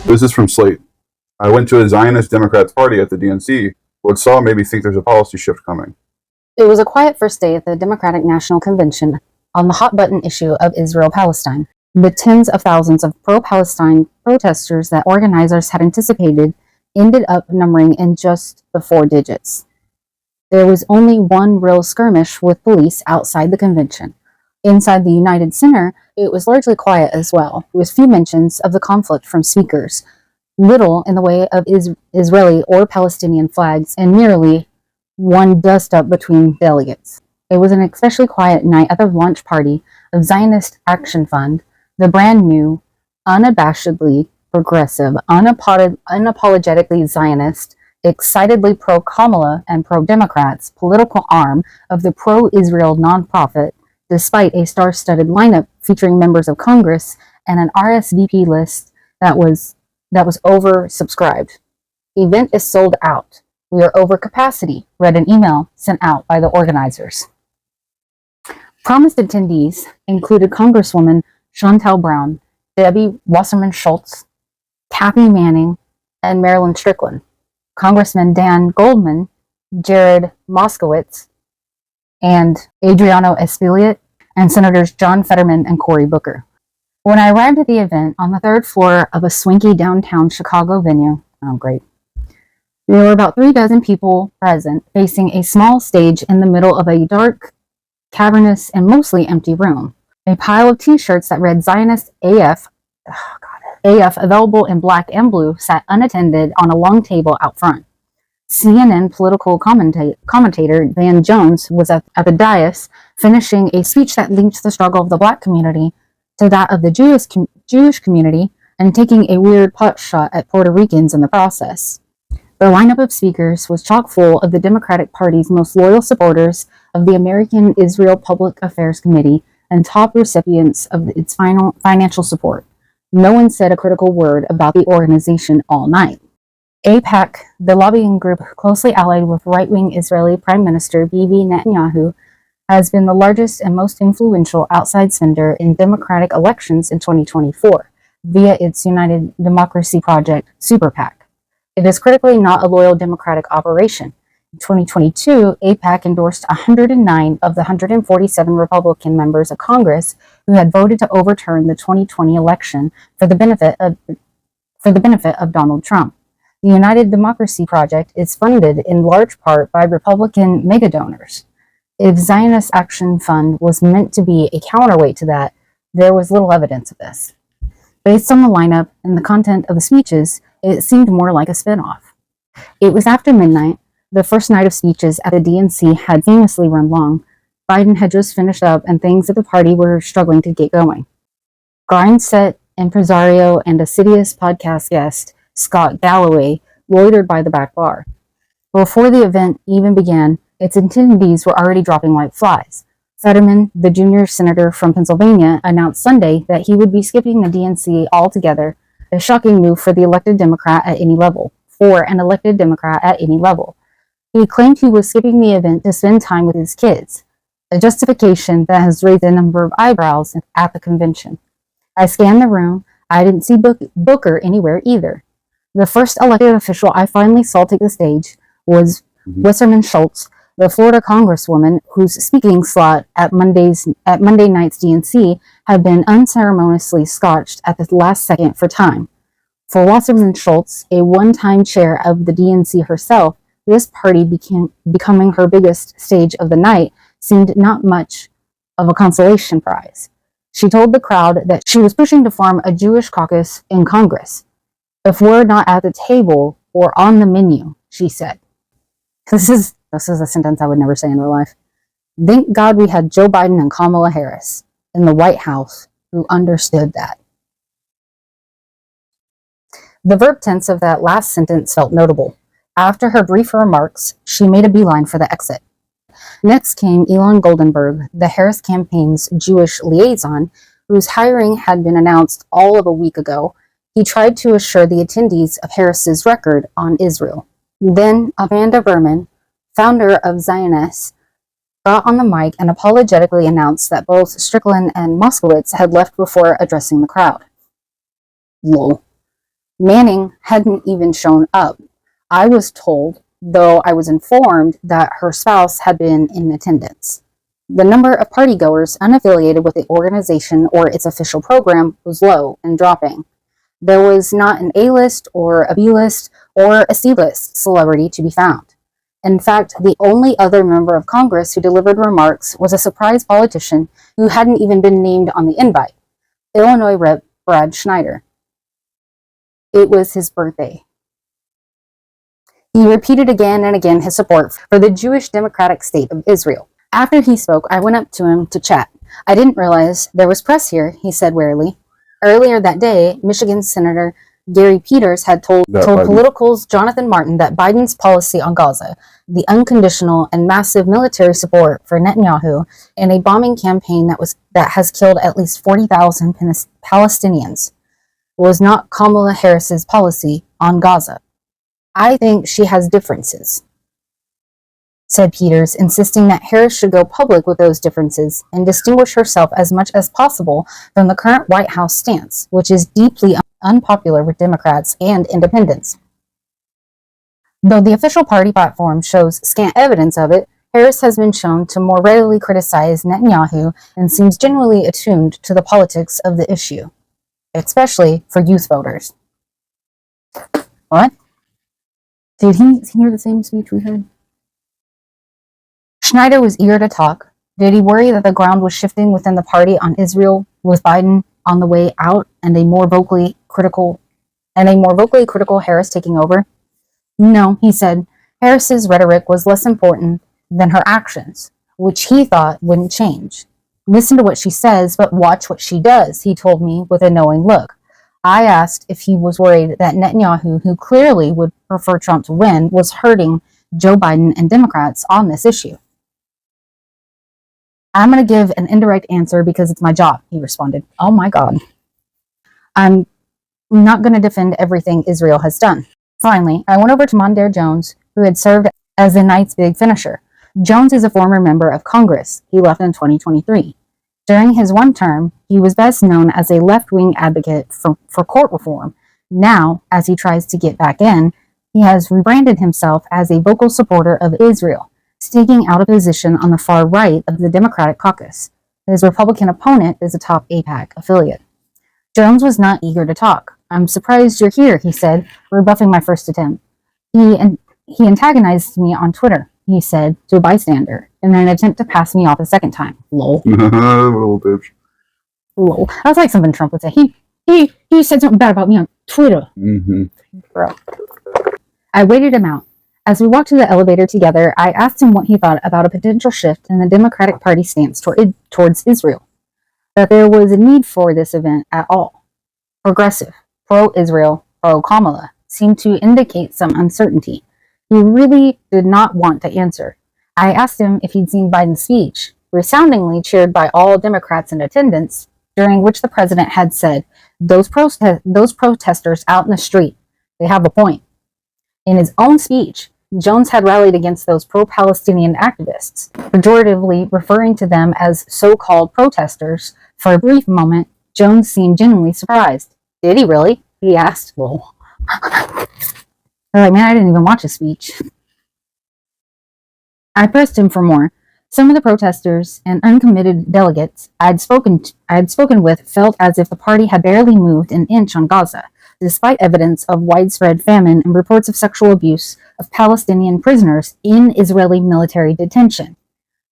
This is from Slate. I went to a Zionist Democrats party at the DNC. What saw made me think there's a policy shift coming. It was a quiet first day at the Democratic National Convention on the hot-button issue of Israel-Palestine. The tens of thousands of pro-Palestine protesters that organizers had anticipated ended up numbering in just the 4 digits. There was only one real skirmish with police outside the convention. Inside the United Center, it was largely quiet as well, with few mentions of the conflict from speakers, little in the way of Israeli or Palestinian flags, and merely one dust-up between delegates. It was an especially quiet night at the launch party of Zionist Action Fund, the brand new, unabashedly progressive, unapologetically Zionist, excitedly pro-Kamala and pro-Democrats political arm of the pro-Israel nonprofit, despite a star-studded lineup featuring members of Congress and an RSVP list that was oversubscribed. Event is sold out. We are over capacity, read an email sent out by the organizers. Promised attendees included Congresswoman Shontel Brown, Debbie Wasserman Schultz, Kathy Manning, and Marilyn Strickland, Congressman Dan Goldman, Jared Moskowitz, and Adriano Espiliot, and Senators John Fetterman and Cory Booker. When I arrived at the event on the 3rd floor of a swanky downtown Chicago venue, there were about 36 people present, facing a small stage in the middle of a dark, cavernous, and mostly empty room. A pile of t-shirts that read Zioness AF available in black and blue sat unattended on a long table out front. CNN political commentator Van Jones was at the dais, finishing a speech that linked the struggle of the black community to that of the Jewish community, and taking a weird pot shot at Puerto Ricans in the process. The lineup of speakers was chock full of the Democratic Party's most loyal supporters of the American Israel Public Affairs Committee and top recipients of its financial support. No one said a critical word about the organization all night. AİPAC, the lobbying group closely allied with right-wing Israeli Prime Minister Bibi Netanyahu, has been the largest and most influential outside spender in Democratic elections in 2024 via its United Democracy Project Super PAC. It is critically not a loyal Democratic operation. In 2022, AİPAC endorsed 109 of the 147 Republican members of Congress who had voted to overturn the 2020 election for the benefit of Donald Trump. The United Democracy Project is funded in large part by Republican megadonors. If Zionist Action Fund was meant to be a counterweight to that, there was little evidence of this. Based on the lineup and the content of the speeches, it seemed more like a spinoff. It was after midnight. The first night of speeches at the DNC had famously run long. Biden had just finished up, and things at the party were struggling to get going. Grindset, impresario, and assiduous podcast guest Scott Galloway loitered by the back bar. Before the event even began, its attendees were already dropping like flies. Fetterman, the junior senator from Pennsylvania, announced Sunday that he would be skipping the DNC altogether, a shocking move for an elected Democrat at any level. He claimed he was skipping the event to spend time with his kids, a justification that has raised a number of eyebrows at the convention. I scanned the room. I didn't see Booker anywhere either. The first elected official I finally saw take the stage was Wasserman Schultz, the Florida Congresswoman whose speaking slot at Monday night's DNC had been unceremoniously scotched at the last second for time. For Wasserman Schultz, a one-time chair of the DNC herself, this party becoming her biggest stage of the night seemed not much of a consolation prize. She told the crowd that she was pushing to form a Jewish caucus in Congress. If we're not at the table or on the menu, she said. This is a sentence I would never say in real life. Thank God we had Joe Biden and Kamala Harris in the White House who understood that. The verb tense of that last sentence felt notable. After her brief remarks, she made a beeline for the exit. Next came Elon Goldenberg, the Harris campaign's Jewish liaison, whose hiring had been announced all of a week ago. He tried to assure the attendees of Harris's record on Israel. Then Amanda Berman, founder of Zioness, got on the mic and apologetically announced that both Strickland and Moskowitz had left before addressing the crowd. Lol. Manning hadn't even shown up. I was told, though I was informed, that her spouse had been in attendance. The number of partygoers unaffiliated with the organization or its official program was low and dropping. There was not an A-list or a B-list or a C-list celebrity to be found. In fact, the only other member of Congress who delivered remarks was a surprise politician who hadn't even been named on the invite, Illinois Rep. Brad Schneider. It was his birthday. He repeated again and again his support for the Jewish Democratic State of Israel. After he spoke, I went up to him to chat. I didn't realize there was press here, he said wearily. Earlier that day, Michigan Senator Gary Peters had told Political's Jonathan Martin that Biden's policy on Gaza, the unconditional and massive military support for Netanyahu, and a bombing campaign that has killed at least 40,000 Palestinians, was not Kamala Harris's policy on Gaza. I think she has differences, said Peters, insisting that Harris should go public with those differences and distinguish herself as much as possible from the current White House stance, which is deeply unpopular with Democrats and independents. Though the official party platform shows scant evidence of it, Harris has been shown to more readily criticize Netanyahu and seems genuinely attuned to the politics of the issue, especially for youth voters. What? Did he hear the same speech we heard? Schneider was eager to talk. Did he worry that the ground was shifting within the party on Israel, with Biden on the way out and a more vocally critical Harris taking over? No, he said. Harris's rhetoric was less important than her actions, which he thought wouldn't change. Listen to what she says, but watch what she does, he told me with a knowing look. I asked if he was worried that Netanyahu, who clearly would prefer Trump to win, was hurting Joe Biden and Democrats on this issue. I'm going to give an indirect answer because it's my job, he responded. Oh my God. I'm not going to defend everything Israel has done. Finally, I went over to Mondaire Jones, who had served as the night's big finisher. Jones is a former member of Congress. He left in 2023. During his one term, he was best known as a left-wing advocate for court reform. Now, as he tries to get back in, he has rebranded himself as a vocal supporter of Israel, sticking out a position on the far right of the Democratic caucus. His Republican opponent is a top AIPAC affiliate. Jones was not eager to talk. I'm surprised you're here, he said, rebuffing my first attempt. He antagonized me on Twitter, he said to a bystander, in an attempt to pass me off a second time. Lol. Little bitch. Lol. That's like something Trump would say. He said something bad about me on Twitter. Mm-hmm. Bro. I waited him out. As we walked to the elevator together, I asked him what he thought about a potential shift in the Democratic Party stance towards Israel, that there was a need for this event at all. Progressive, pro-Israel, pro-Kamala seemed to indicate some uncertainty. He really did not want to answer. I asked him if he'd seen Biden's speech, resoundingly cheered by all Democrats in attendance, during which the president had said, those protesters out in the street, they have a point. In his own speech, Jones had rallied against those pro-Palestinian activists, pejoratively referring to them as so-called protesters. For a brief moment, Jones seemed genuinely surprised. Did he really? He asked. Well, they're like, man, I didn't even watch his speech. I pressed him for more. Some of the protesters and uncommitted delegates I had spoken with felt as if the party had barely moved an inch on Gaza, despite evidence of widespread famine and reports of sexual abuse of Palestinian prisoners in Israeli military detention.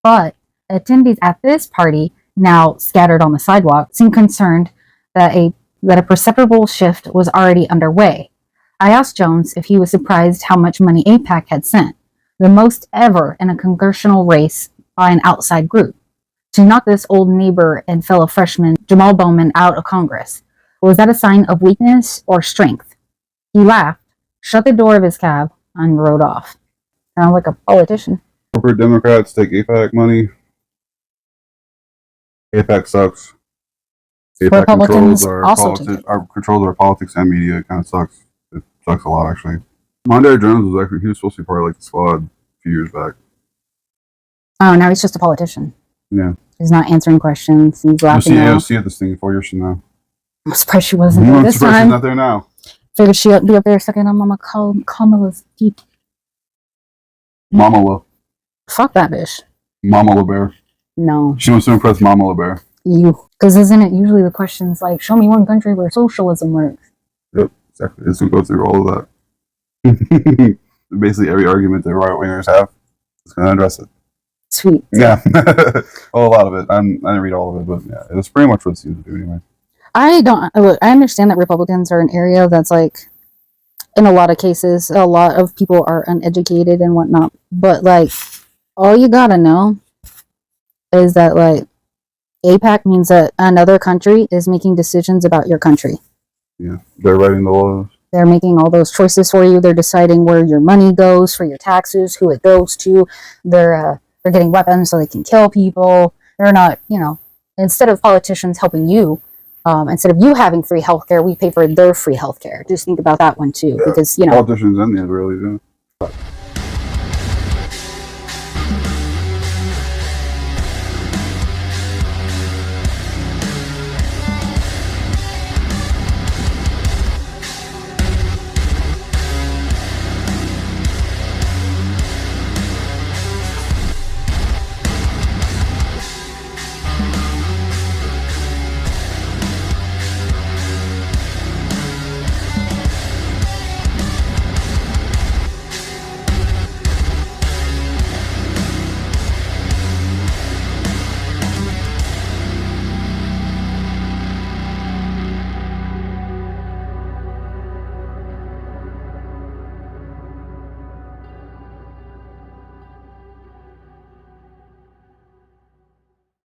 But attendees at this party, now scattered on the sidewalk, seemed concerned that a perceptible shift was already underway. I asked Jones if he was surprised how much money AIPAC had sent, the most ever in a congressional race by an outside group, to knock this old neighbor and fellow freshman Jamal Bowman out of Congress. Was that a sign of weakness or strength? He laughed, shut the door of his cab, and rode off. Sounds like a politician. Corporate Democrats take AIPAC money. AIPAC sucks. AIPAC Republicans controls our politics and media. It kind of sucks. It sucks a lot, actually. Mondaire Jones he was supposed to be part of like the squad a few years back. Oh, now he's just a politician. Yeah. He's not answering questions. He's laughing. You'll see at this thing in 4 years from now. I'm surprised she wasn't there this time. She's not there now. Figured she'd be up there sucking on Mama Kamala's teeth. Mama La. Fuck that bitch. Mama La Bear. No. She wants to impress Mama La Bear. You. Because isn't it usually the questions like, show me one country where socialism works? Yep, exactly. It's going to go through all of that. Basically, every argument that right wingers have, it's going to address it. Sweet. Yeah. Well, a lot of it. I didn't read all of it, but yeah, it's pretty much what it seems to do anyway. I understand that Republicans are an area that's like, in a lot of cases, a lot of people are uneducated and whatnot. But like, all you gotta know is that like, AIPAC means that another country is making decisions about your country. Yeah, they're writing the laws. They're making all those choices for you. They're deciding where your money goes for your taxes, who it goes to. They're getting weapons so they can kill people. They're not, instead of politicians helping you, instead of you having free healthcare, we pay for their free healthcare. Just think about that one too, because politicians and the Israelis. Yeah.